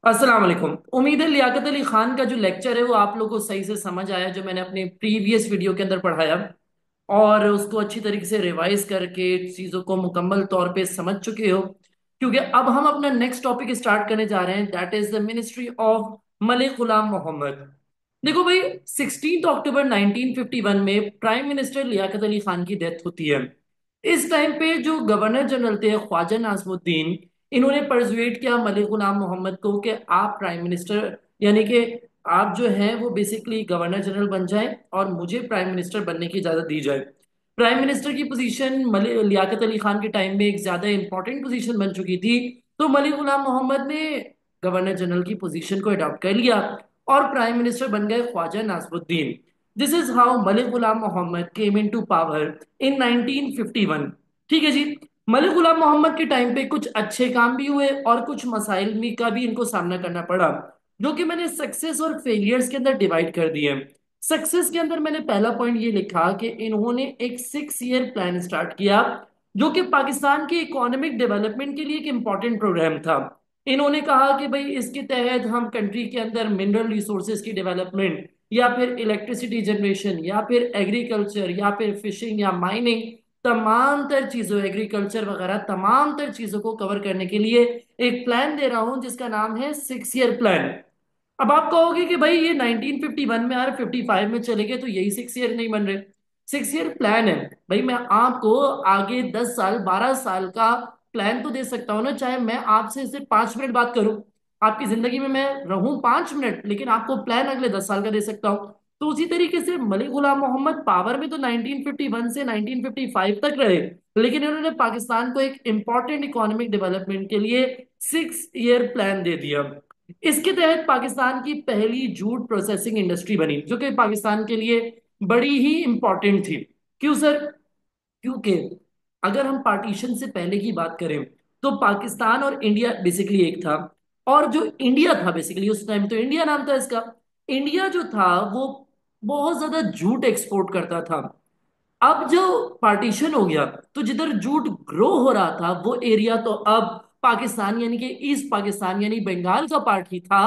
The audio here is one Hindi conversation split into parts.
अस्सलाम वालेकुम। उम्मीद है लियाकत अली खान का जो लेक्चर है वो आप लोगों को सही से समझ आया, जो मैंने अपने प्रीवियस वीडियो के अंदर पढ़ाया और उसको अच्छी तरीके से रिवाइज करके चीज़ों को मुकम्मल तौर पे समझ चुके हो। क्योंकि अब हम अपना नेक्स्ट टॉपिक स्टार्ट करने जा रहे हैं, that is the ministry of Malik Ghulam Mohammad. देखो भाई, 16 अक्टूबर 1951 में प्राइम मिनिस्टर लियाकत अली खान की डेथ होती है। इस टाइम पे जो गवर्नर जनरल थे ख्वाजा नाज़मुद्दीन, इन्होंने परसुएट किया मलिक गुलाम मोहम्मद को कि आप प्राइम मिनिस्टर, यानी कि आप जो हैं वो बेसिकली गवर्नर जनरल बन जाएं और मुझे प्राइम मिनिस्टर बनने की इजाजत दी जाए। प्राइम मिनिस्टर की पोजीशन लियाकत अली खान के टाइम में एक ज्यादा इंपॉर्टेंट पोजीशन बन चुकी थी, तो मलिक गुलाम मोहम्मद ने गवर्नर जनरल की पोजीशन को अडॉप्ट कर लिया और प्राइम मिनिस्टर बन गए Khwaja Nazimuddin. This is how Malik Ghulam Mohammad came into power in 1951। ठीक है जी। मलिक गुलाम मोहम्मद के टाइम पे कुछ अच्छे काम भी हुए और कुछ मसाइल भी का भी इनको सामना करना पड़ा, जो कि मैंने सक्सेस और फेलियर्स के अंदर डिवाइड कर दिए। सक्सेस के अंदर मैंने पहला पॉइंट ये लिखा कि इन्होंने एक 6 ईयर प्लान स्टार्ट किया, जो कि पाकिस्तान के इकोनॉमिक डेवलपमेंट के लिए एक इंपॉर्टेंट प्रोग्राम था। इन्होंने कहा कि भाई इसके तहत हम कंट्री के अंदर मिनरल रिसोर्सेज की डेवलपमेंट या फिर इलेक्ट्रिसिटी जनरेशन या फिर एग्रीकल्चर या फिर फिशिंग या माइनिंग, तमाम तर चीजों, एग्रीकल्चर वगैरह तमाम तर चीजों को कवर करने के लिए एक प्लान दे रहा हूं जिसका नाम है 6 ईयर प्लान। अब आप कहोगे कि भाई ये 1951 में यार 55 में चले गए तो यही 6 ईयर नहीं बन रहे। 6 ईयर प्लान है भाई, मैं आपको आगे 10 साल 12 साल का प्लान तो दे सकता हूँ ना, चाहे मैं आपसे सिर्फ 5 मिनट बात करूं। आपकी जिंदगी में मैं रहूं 5 मिनट, लेकिन आपको प्लान अगले 10 साल का दे सकता हूँ। तो उसी तरीके से मलिक गुलाम मोहम्मद पावर में तो 1951 से 1955 तक रहे, लेकिन इन्होंने पाकिस्तान को एक इंपॉर्टेंट इकोनॉमिक डेवलपमेंट के लिए 6 ईयर प्लान दे दिया। इसके तहत पाकिस्तान की पहली जूट प्रोसेसिंग इंडस्ट्री बनी, जो कि पाकिस्तान के लिए बड़ी ही इंपॉर्टेंट थी। क्यों सर? क्योंकि अगर हम पार्टीशन से पहले की बात करें तो पाकिस्तान और इंडिया बेसिकली एक था। और जो इंडिया था बेसिकली उस टाइम तो इंडिया नाम था इसका। इंडिया जो था वो बहुत ज्यादा जूट एक्सपोर्ट करता था। अब जो पार्टीशन हो गया तो जिधर जूट ग्रो हो रहा था वो एरिया तो अब पाकिस्तान यानी कि ईस्ट पाकिस्तान यानी बंगाल का पार्ट ही था।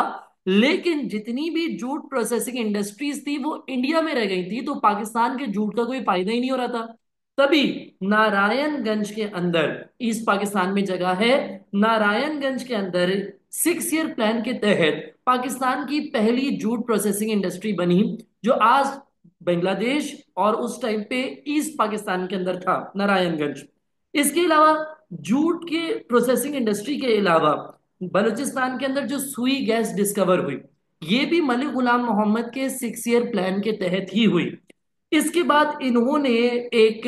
लेकिन जितनी भी जूट प्रोसेसिंग इंडस्ट्रीज थी वो इंडिया में रह गई थी, तो पाकिस्तान के जूट का कोई फायदा ही नहीं हो रहा था। तभी नारायणगंज के अंदर, ईस्ट पाकिस्तान में जगह है, नारायणगंज के अंदर 6 ईयर प्लान के तहत पाकिस्तान की पहली जूट प्रोसेसिंग इंडस्ट्री बनी, जो आज बांग्लादेश और उस टाइम पे ईस्ट पाकिस्तान के अंदर था, नारायणगंज। इसके अलावा जूट के प्रोसेसिंग इंडस्ट्री के अलावा बलूचिस्तान के अंदर जो सुई गैस डिस्कवर हुई, ये भी मलिक गुलाम मोहम्मद के 6 ईयर प्लान के तहत ही हुई। इसके बाद इन्होंने एक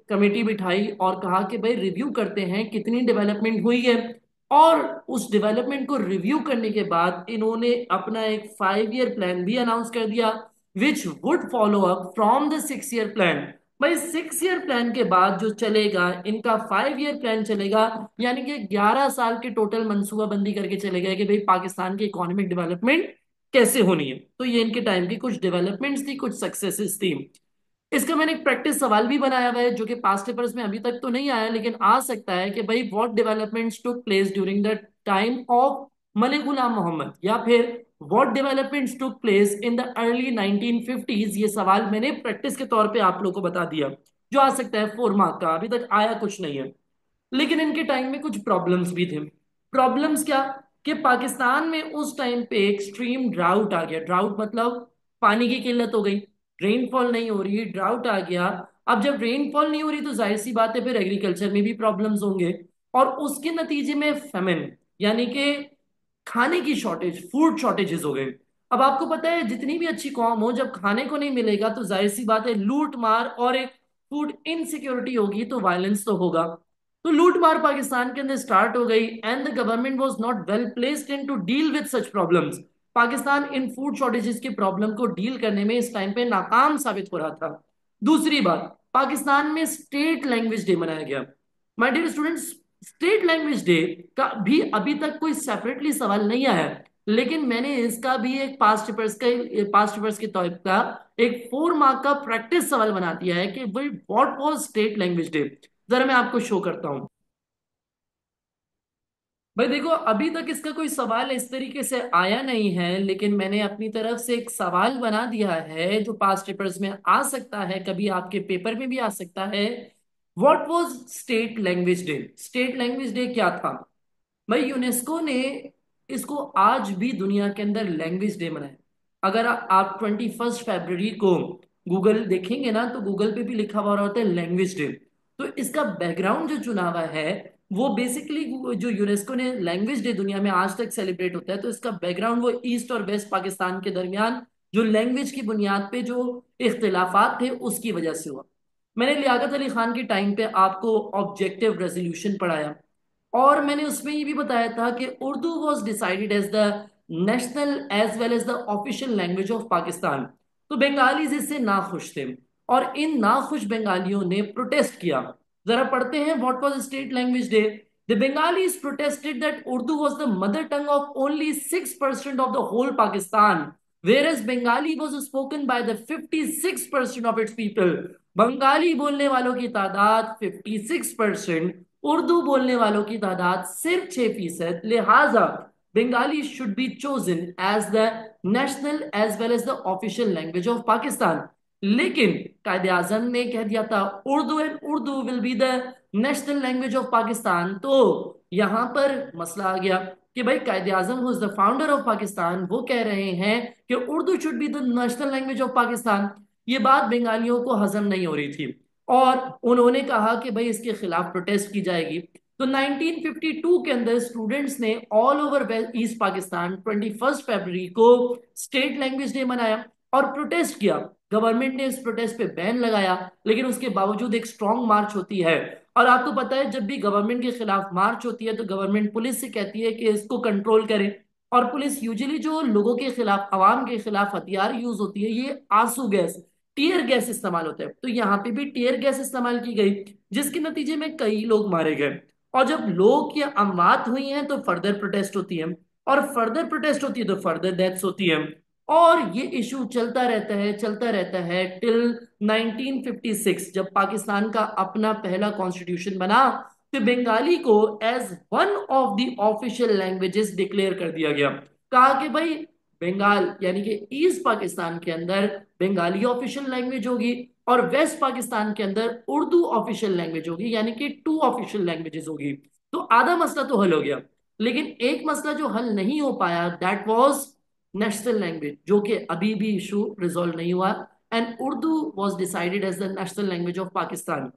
कमेटी बिठाई और कहा कि भाई रिव्यू करते हैं कितनी डेवलपमेंट हुई है। और उस डेवलपमेंट को रिव्यू करने के बाद इन्होंने अपना एक 5 ईयर प्लान भी अनाउंस कर दिया, which would follow up from the 6 year plan. भाई 6 ईयर प्लान के बाद जो चलेगा इनका 5 ईयर प्लान चलेगा, यानी कि 11 साल के टोटल मंसूबाबंदी करके चलेगा कि भाई पाकिस्तान की इकोनॉमिक डेवलपमेंट कैसे होनी है। तो ये इनके टाइम की कुछ डेवलपमेंट्स थी, कुछ सक्सेसेस थी। इसका मैंने एक प्रैक्टिस सवाल भी बनाया हुआ है जो कि पास्ट पेपर्स में अभी तक तो नहीं आया लेकिन आ सकता है कि भाई what developments took place during the time of Malik Ghulam Mohammad, या फिर what developments took place in the early 1950s। ये सवाल मैंने प्रैक्टिस के तौर पे आप लोगों को बता दिया, जो आ सकता है 4 मार्क का। अभी तक आया कुछ नहीं है। लेकिन इनके टाइम में कुछ प्रॉब्लम्स भी थे। प्रॉब्लम्स क्या? कि पाकिस्तान में उस टाइम पे एक्सट्रीम ड्राउट आ गया। ड्राउट मतलब पानी की किल्लत हो गई, रेनफॉल नहीं हो रही, ड्राउट आ गया। अब जब रेनफॉल नहीं हो रही तो जाहिर सी बात है फिर एग्रीकल्चर में भी प्रॉब्लम्स होंगे, और उसके नतीजे में फेमिन यानी कि खाने की शॉर्टेज, फूड शॉर्टेजेस हो गए। अब आपको पता है जितनी भी अच्छी कौम हो, जब खाने को नहीं मिलेगा तो जाहिर सी बात है लूट मार और एक फूड इनसिक्योरिटी होगी तो वायलेंस तो होगा। तो लूट मार पाकिस्तान के अंदर स्टार्ट हो गई and the government was not well placed in to deal with such problems. Pakistan इन फूड शॉर्टेजेस के प्रॉब्लम को डील करने में इस टाइम पे नाकाम साबित हो रहा था। दूसरी बात, पाकिस्तान में स्टेट लैंग्वेज डे मनाया गया। My dear students, state language day का भी अभी तक कोई सेपरेटली सवाल नहीं आया है, लेकिन मैंने इसका भी एक पास्ट पेपर्स के तौर का एक 4 मार्क का प्रैक्टिस सवाल बना दिया है कि भाई what was state language day. जरा मैं आपको शो करता हूं। भाई देखो, अभी तक इसका कोई सवाल इस तरीके से आया नहीं है, लेकिन मैंने अपनी तरफ से एक सवाल बना दिया है जो पास्ट पेपर्स में आ सकता है, कभी आपके पेपर में भी आ सकता है। What was state language day? State language day क्या था? भाई यूनेस्को ने इसको आज भी दुनिया के अंदर लैंग्वेज डे मनाया। अगर आप 21 फरवरी को गूगल देखेंगे ना, तो गूगल पे भी लिखा हुआ होता है लैंग्वेज डे। तो इसका बैकग्राउंड जो चुना हुआ है वो बेसिकली, जो यूनेस्को ने लैंग्वेज डे दुनिया में आज तक सेलिब्रेट होता है, तो इसका बैकग्राउंड वो ईस्ट और वेस्ट पाकिस्तान के दरमियान जो लैंग्वेज की बुनियाद पे जो इख्तिलाफात थे उसकी वजह से हुआ। मैंने लियाकत अली खान के टाइम पे आपको ऑब्जेक्टिव रेजोल्यूशन पढ़ाया, और मैंने उसमें ये भी बताया था कि Urdu was decided as the national as well as the official language of Pakistan. तो बंगालीज इससे नाखुश थे, और इन नाखुश बंगालियों ने प्रोटेस्ट किया। जरा पढ़ते हैं what was state language day. The Bengalis protested that Urdu was the mother tongue of only 6% of the whole Pakistan, whereas Bengali was spoken by the 56% of its people. Bengali बोलने वालों की तादाद 56%, उर्दू बोलने वालों की तादाद सिर्फ 6%। लिहाजा Bengali should be chosen as the national as well as the official language of Pakistan. लेकिन कायदे आजम ने कह दिया था Urdu and Urdu will be the national language of Pakistan. तो यहां पर मसला आ गया कि भाई Quaid-e Azam who is the founder of Pakistan वो कह रहे हैं कि Urdu should be the national language of Pakistan. ये बात बंगालियों को हजम नहीं हो रही थी, और उन्होंने कहा कि भाई इसके खिलाफ प्रोटेस्ट की जाएगी। तो 1952 के अंदर स्टूडेंट्स ने ऑल ओवर ईस्ट पाकिस्तान 21 फरवरी को स्टेट लैंग्वेज डे मनाया और प्रोटेस्ट किया। गवर्नमेंट ने इस प्रोटेस्ट पे बैन लगाया, लेकिन उसके बावजूद एक स्ट्रॉन्ग मार्च होती है। और आपको पता है जब भी गवर्नमेंट के खिलाफ मार्च होती है तो गवर्नमेंट पुलिस से कहती है कि इसको कंट्रोल करे। और पुलिस यूजुअली जो लोगों के खिलाफ, आवाम के खिलाफ हथियार यूज होती है, ये आंसू गैस, टीयर गैस इस्तेमाल होता है। तो यहाँ पे भी टीयर गैस इस्तेमाल की गई, जिसके नतीजे में कई लोग मारे गए। और जब लोग की अमवात हुई हैं तो फर्दर प्रोटेस्ट होती है, और फर्दर प्रोटेस्ट होती है तो फर्दर डेथ्स होती है। और ये इशू चलता रहता है, चलता रहता है टिल 1956, जब पाकिस्तान का अपना पहला कॉन्स्टिट्यूशन बना तो बंगाली को as one of the official languages declare कर दिया गया। कहा कि भाई बंगाल यानी कि ईस्ट पाकिस्तान के अंदर बंगाली ऑफिशियल लैंग्वेज होगी, और वेस्ट पाकिस्तान के अंदर उर्दू ऑफिशियल लैंग्वेज होगी, यानी कि टू ऑफिशियल लैंग्वेजेस होगी। तो आधा मसला तो हल हो गया, लेकिन एक मसला जो हल नहीं हो पाया, दैट वाज नेशनल लैंग्वेज, जो कि अभी भी इशू रिजॉल्व नहीं हुआ। And Urdu was decided as the national language of Pakistan.